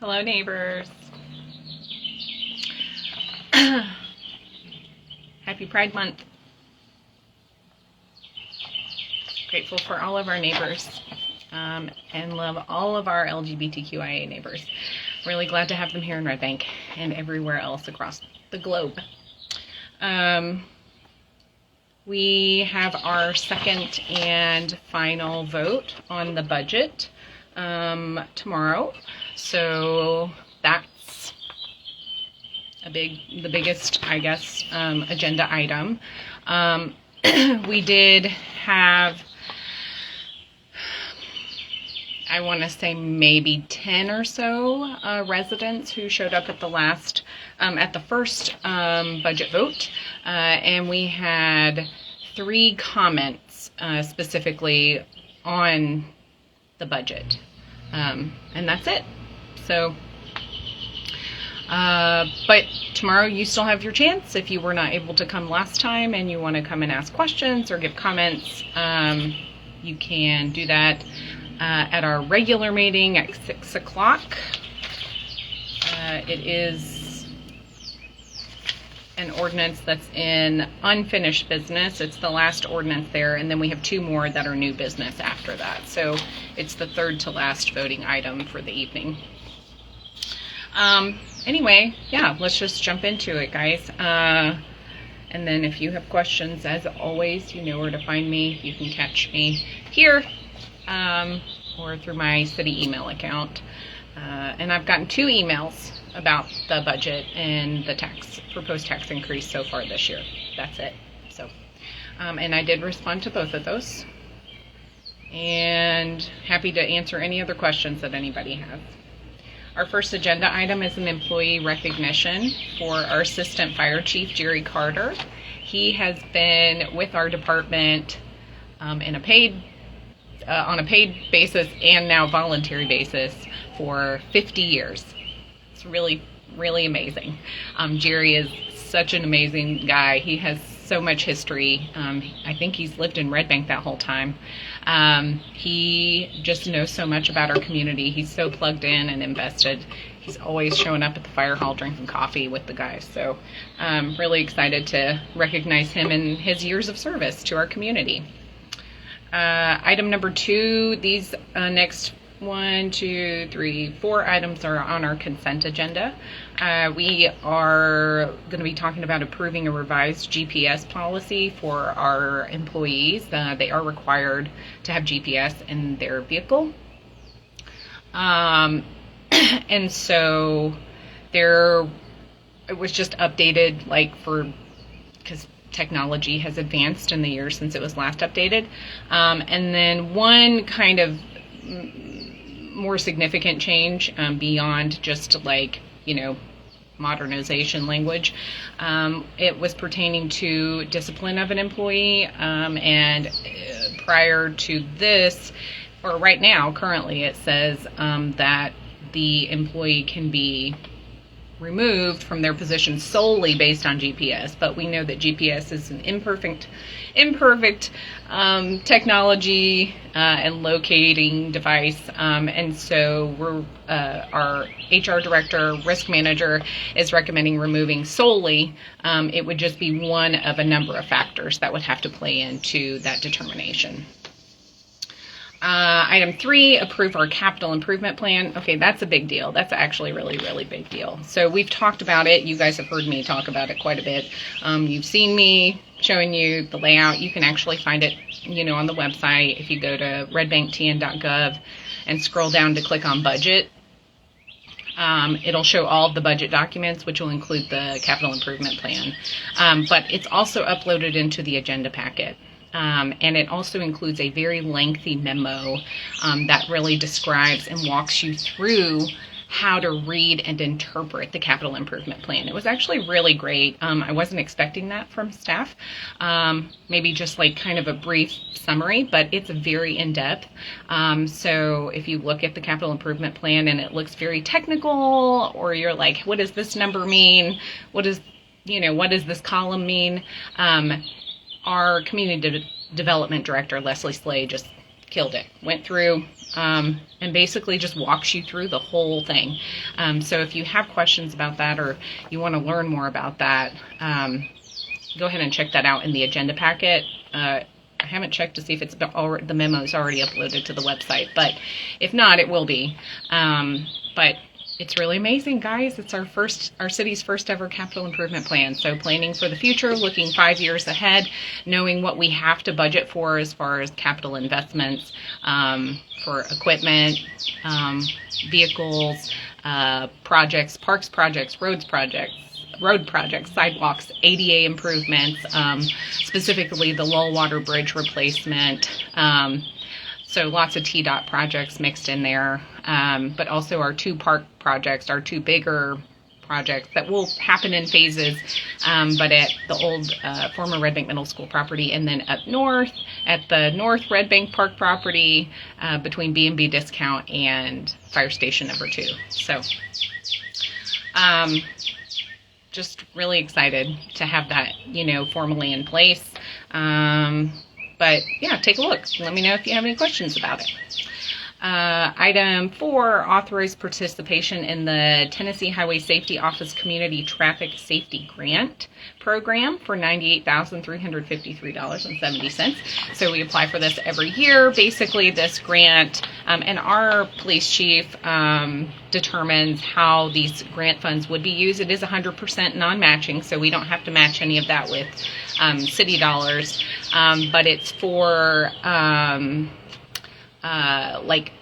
Hello, neighbors. Happy Pride Month. Grateful for all of our neighbors and love all of our LGBTQIA neighbors. Really glad to have them here in Red Bank and everywhere else across the globe. We have our second and final vote on the budget tomorrow, so that's the biggest, I guess, agenda item. We did have, I want to say maybe 10 or so residents who showed up at the first budget vote, and we had 3 comments specifically on the budget, and that's it. So, but tomorrow you still have your chance. If you were not able to come last time and you want to come and ask questions or give comments, you can do that at our regular meeting at 6 o'clock. It is an ordinance that's in unfinished business. It's the last ordinance there, and then we have 2 more that are new business after that. So it's the third to last voting item for the evening. Anyway, yeah, let's just jump into it, guys. And then if you have questions, as always, you know where to find me. You can catch me here or through my city email account. And I've gotten 2 emails about the budget and the proposed tax increase so far this year. That's it. So, and I did respond to both of those. And happy to answer any other questions that anybody has. Our first agenda item is an employee recognition for our Assistant Fire Chief, Jerry Carter. He has been with our department on a paid basis and now voluntary basis for 50 years. It's really, really amazing. Jerry is such an amazing guy. He has so much history. I think he's lived in Red Bank that whole time. He just knows so much about our community. He's so plugged in and invested. He's always showing up at the fire hall drinking coffee with the guys. So I'm really excited to recognize him and his years of service to our community. Item number 2, these next 1, 2, 3, 4 items are on our consent agenda. We are going to be talking about approving a revised GPS policy for our employees. They are required to have GPS in their vehicle. And so it was just updated because technology has advanced in the years since it was last updated. And then one kind of more significant change beyond just modernization language. It was pertaining to discipline of an employee, and prior to this, or right now, currently, it says that the employee can be removed from their position solely based on GPS, but we know that GPS is an imperfect technology and locating device, and so our HR director, risk manager, is recommending removing solely. It would just be one of a number of factors that would have to play into that determination. Item 3, approve our capital improvement plan. Okay, that's a big deal. That's actually a really, really big deal. So we've talked about it. You guys have heard me talk about it quite a bit. You've seen me showing you the layout. You can actually find it, on the website. If you go to redbanktn.gov and scroll down to click on budget, it'll show all of the budget documents, which will include the capital improvement plan. But it's also uploaded into the agenda packet. And it also includes a very lengthy memo that really describes and walks you through how to read and interpret the capital improvement plan. It was actually really great. I wasn't expecting that from staff. Maybe just kind of a brief summary, but it's very in-depth. So if you look at the capital improvement plan and it looks very technical, or you're like, what does this number mean? What does this column mean? Our community development director, Leslie Slay, just killed it. Went through and basically just walks you through the whole thing. So if you have questions about that or you want to learn more about that, go ahead and check that out in the agenda packet. I haven't checked to see if the memo is already uploaded to the website, but if not, it will be. But it's really amazing, guys. It's our city's first ever capital improvement plan. So planning for the future, looking 5 years ahead, knowing what we have to budget for as far as capital investments, for equipment, vehicles, projects, parks projects, road projects, sidewalks, ADA improvements, specifically the low water bridge replacement. So lots of TDOT projects mixed in there, but also our 2 park projects, our 2 bigger projects that will happen in phases, but at the old former Red Bank Middle School property, and then up north at the North Red Bank Park property between B&B Discount and Fire Station number 2. So just really excited to have that, formally in place. But yeah, take a look. Let me know if you have any questions about it. Item 4, authorized participation in the Tennessee Highway Safety Office Community Traffic Safety Grant Program for $98,353.70. So we apply for this every year. Basically, this grant, and our police chief determines how these grant funds would be used. It is 100% non-matching, so we don't have to match any of that with city dollars, but it's for like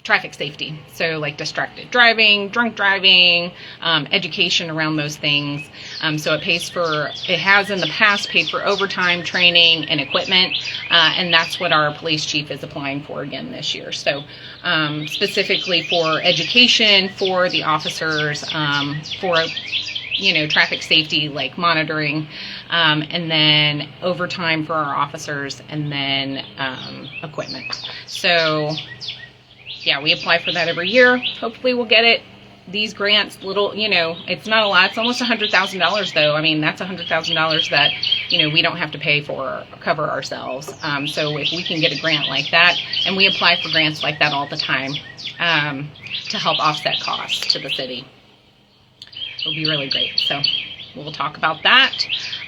traffic safety, so like distracted driving, drunk driving, education around those things. So it has in the past paid for overtime, training, and equipment, and that's what our police chief is applying for again this year. So specifically for education for the officers, for traffic safety, like monitoring, and then overtime for our officers, and then equipment. So yeah, we apply for that every year. Hopefully we'll get it. These grants, it's not a lot. It's almost $100,000 though. I mean, that's $100,000 that, we don't have to pay for or cover ourselves. So if we can get a grant like that, and we apply for grants like that all the time, to help offset costs to the city, it'll be really great. So we'll talk about that.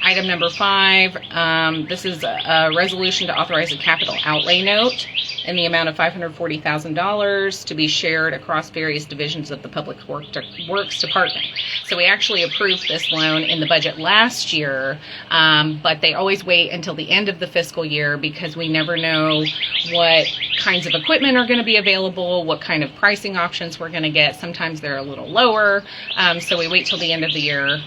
Item number 5, this is a resolution to authorize a capital outlay note in the amount of $540,000 to be shared across various divisions of the Public Works Department. So we actually approved this loan in the budget last year, but they always wait until the end of the fiscal year because we never know what kinds of equipment are going to be available, what kind of pricing options we're going to get. Sometimes they're a little lower, so we wait till the end of the year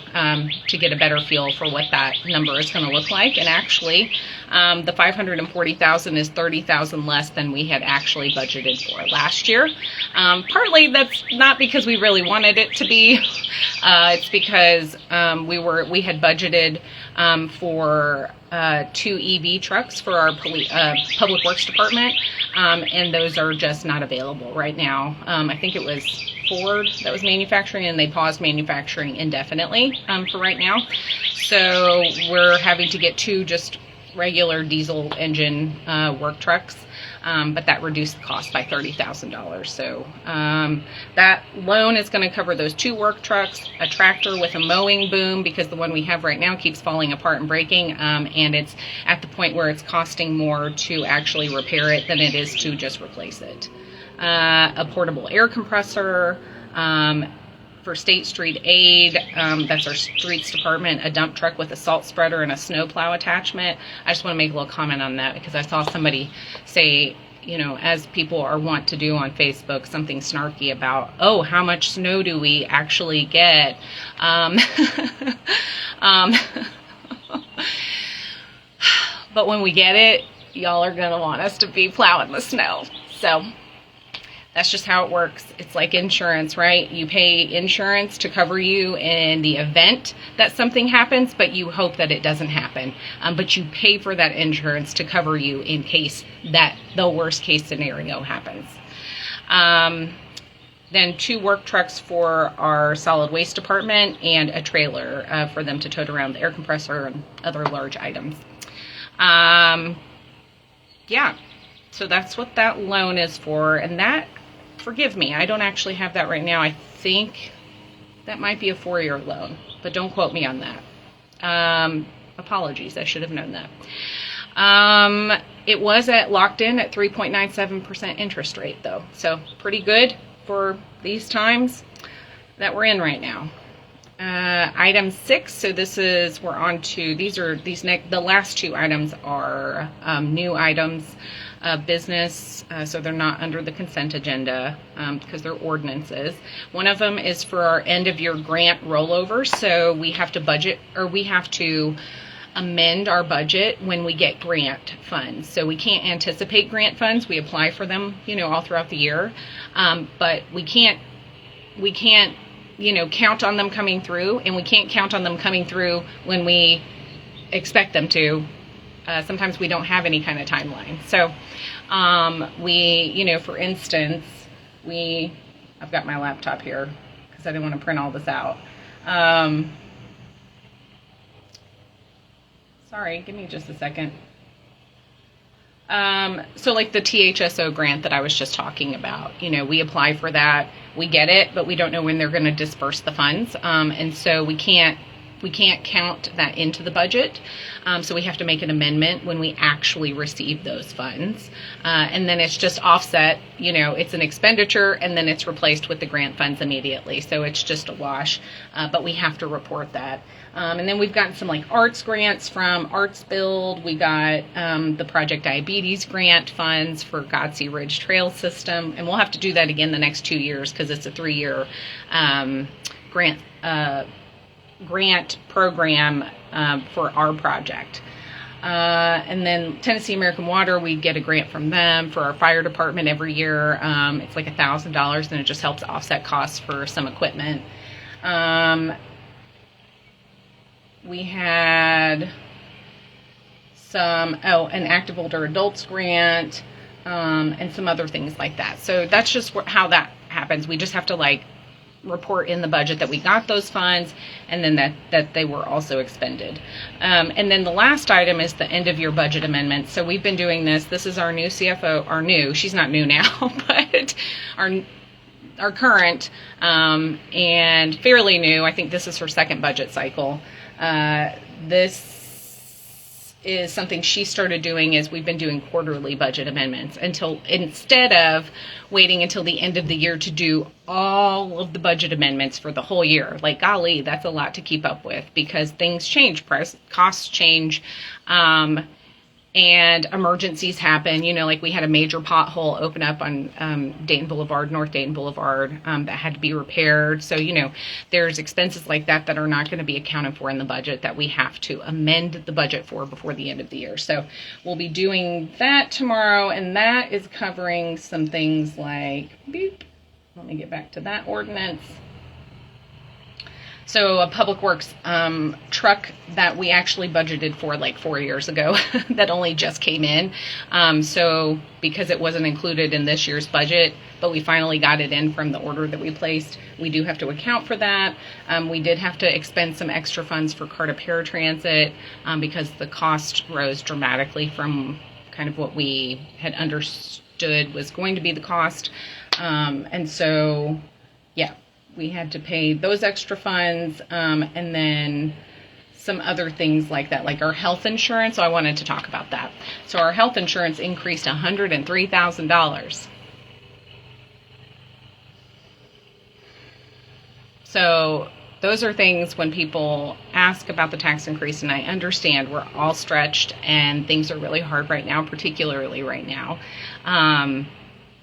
to get a better feel for what that number is going to look like. And actually, the $540,000 is $30,000 less than we had actually budgeted for last year. Partly that's not because we really wanted it to be. It's because we had budgeted for 2 EV trucks for our Public Works Department, and those are just not available right now. I think it was Ford that was manufacturing, and they paused manufacturing indefinitely for right now. So we're having to get 2 just regular diesel engine work trucks, but that reduced the cost by $30,000. So that loan is going to cover those 2 work trucks, a tractor with a mowing boom, because the one we have right now keeps falling apart and breaking, and it's at the point where it's costing more to actually repair it than it is to just replace it. A portable air compressor, for State Street Aid, that's our streets department, a dump truck with a salt spreader and a snow plow attachment. I just want to make a little comment on that because I saw somebody say, as people are wont to do on Facebook, something snarky about, oh, how much snow do we actually get? But when we get it, y'all are going to want us to be plowing the snow. So that's just how it works. It's like insurance, right? You pay insurance to cover you in the event that something happens, but you hope that it doesn't happen. But you pay for that insurance to cover you in case that the worst case scenario happens. Then 2 work trucks for our solid waste department and a trailer for them to tote around the air compressor and other large items. Yeah. So that's what that loan is for. And that, forgive me, I don't actually have that right now. I think that might be a 4-year loan, but don't quote me on that. Apologies, I should have known that. It was locked in at 3.97% interest rate though. So pretty good for these times that we're in right now. Item 6, so we're on to, the last 2 items are new items of business, so they're not under the consent agenda because they're ordinances. One of them is for our end of year grant rollovers, so we have to budget, or we have to amend our budget when we get grant funds. So we can't anticipate grant funds. We apply for them, all throughout the year, but we can't count on them coming through, and we can't count on them coming through when we expect them to. Sometimes we don't have any kind of timeline. So for instance, I've got my laptop here because I didn't want to print all this out. Sorry, give me just a second. So like the THSO grant that I was just talking about, we apply for that, we get it, but we don't know when they're going to disperse the funds. And so we can't count that into the budget. So we have to make an amendment when we actually receive those funds. And then it's just offset, it's an expenditure, and then it's replaced with the grant funds immediately. So it's just a wash, but we have to report that. And then we've gotten some like arts grants from Arts Build. We got the Project Diabetes grant funds for Godsey Ridge Trail System. And we'll have to do that again the next 2 years because it's a 3-year grant program for our project. And then Tennessee American Water, we get a grant from them for our fire department every year. It's like $1,000, and it just helps offset costs for some equipment. We had an active older adults grant, and some other things like that. So that's just how that happens. We just have to report in the budget that we got those funds, and then that they were also expended. And then the last item is the end of year budget amendment. So we've been doing this. This is our new CFO, she's not new now, but our current, and fairly new. I think this is her second budget cycle. This is something she started doing, is we've been doing quarterly budget amendments instead of waiting until the end of the year to do all of the budget amendments for the whole year. Like, golly, that's a lot to keep up with because things change, costs change, and emergencies happen. Like we had a major pothole open up on North Dayton Boulevard, that had to be repaired. So, there's expenses like that are not going to be accounted for in the budget that we have to amend the budget for before the end of the year. So we'll be doing that tomorrow, and that is covering some things like, let me get back to that ordinance. So a Public Works truck that we actually budgeted for like 4 years ago that only just came in. So because it wasn't included in this year's budget, but we finally got it in from the order that we placed, we do have to account for that. We did have to expend some extra funds for Carta Paratransit because the cost rose dramatically from kind of what we had understood was going to be the cost. And so, yeah. We had to pay those extra funds, and then some other things like that, like our health insurance. So I wanted to talk about that. So our health insurance increased $103,000. So those are things when people ask about the tax increase, and I understand we're all stretched and things are really hard right now, particularly right now.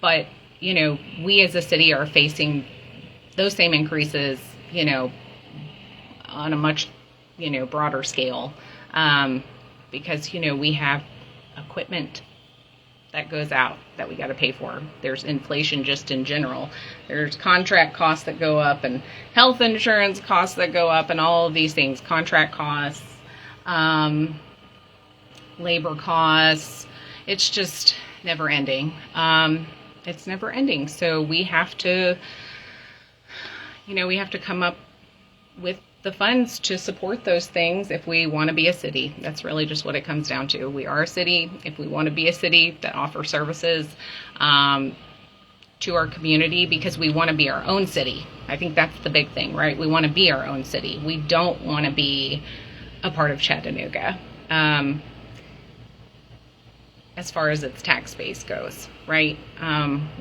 But, we as a city are facing those same increases, on a much, broader scale, because, we have equipment that goes out that we got to pay for. There's inflation just in general. There's contract costs that go up, and health insurance costs that go up, and all of these things, contract costs, labor costs. It's just never ending. It's never ending. So we have to, we have to come up with the funds to support those things if we want to be a city. That's really just what it comes down to. We are a city. If we want to be a city that offers services to our community, because we want to be our own city. I think that's the big thing, right? We want to be our own city. We don't want to be a part of Chattanooga as far as its tax base goes, right?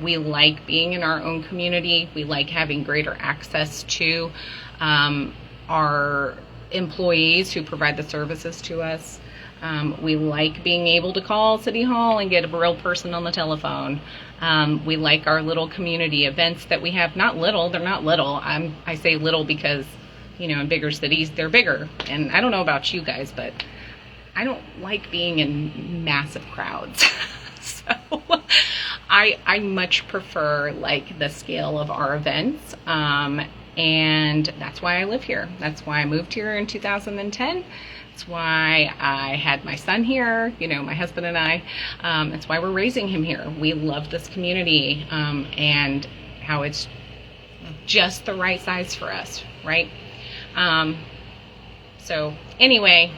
We like being in our own community. We like having greater access to our employees who provide the services to us. We like being able to call City Hall and get a real person on the telephone. We like our little community events that we have. Not little, they're not little. I say little because, in bigger cities, they're bigger. And I don't know about you guys, but I don't like being in massive crowds. So I much prefer the scale of our events. And that's why I live here. That's why I moved here in 2010. That's why I had my son here, my husband and I. That's why we're raising him here. We love this community and how it's just the right size for us, right? So anyway,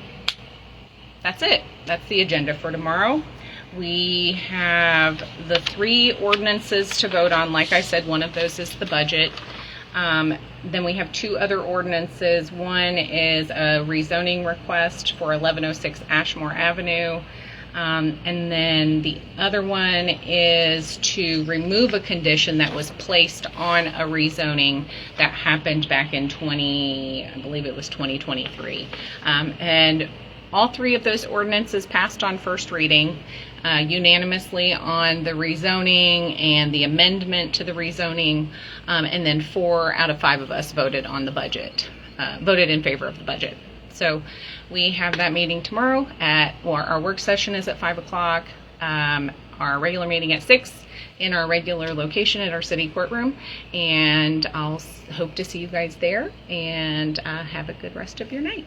that's it. That's the agenda for tomorrow. We have the 3 ordinances to vote on. Like I said, one of those is the budget. Then we have 2 other ordinances. One is a rezoning request for 1106 Ashmore Avenue. And then the other one is to remove a condition that was placed on a rezoning that happened back in I believe it was 2023. And all 3 of those ordinances passed on first reading unanimously on the rezoning and the amendment to the rezoning, and then 4 out of 5 of us voted on the budget, voted in favor of the budget. So we have that meeting tomorrow our work session is at 5 o'clock, our regular meeting at 6 in our regular location at our city courtroom, and I'll hope to see you guys there, and have a good rest of your night.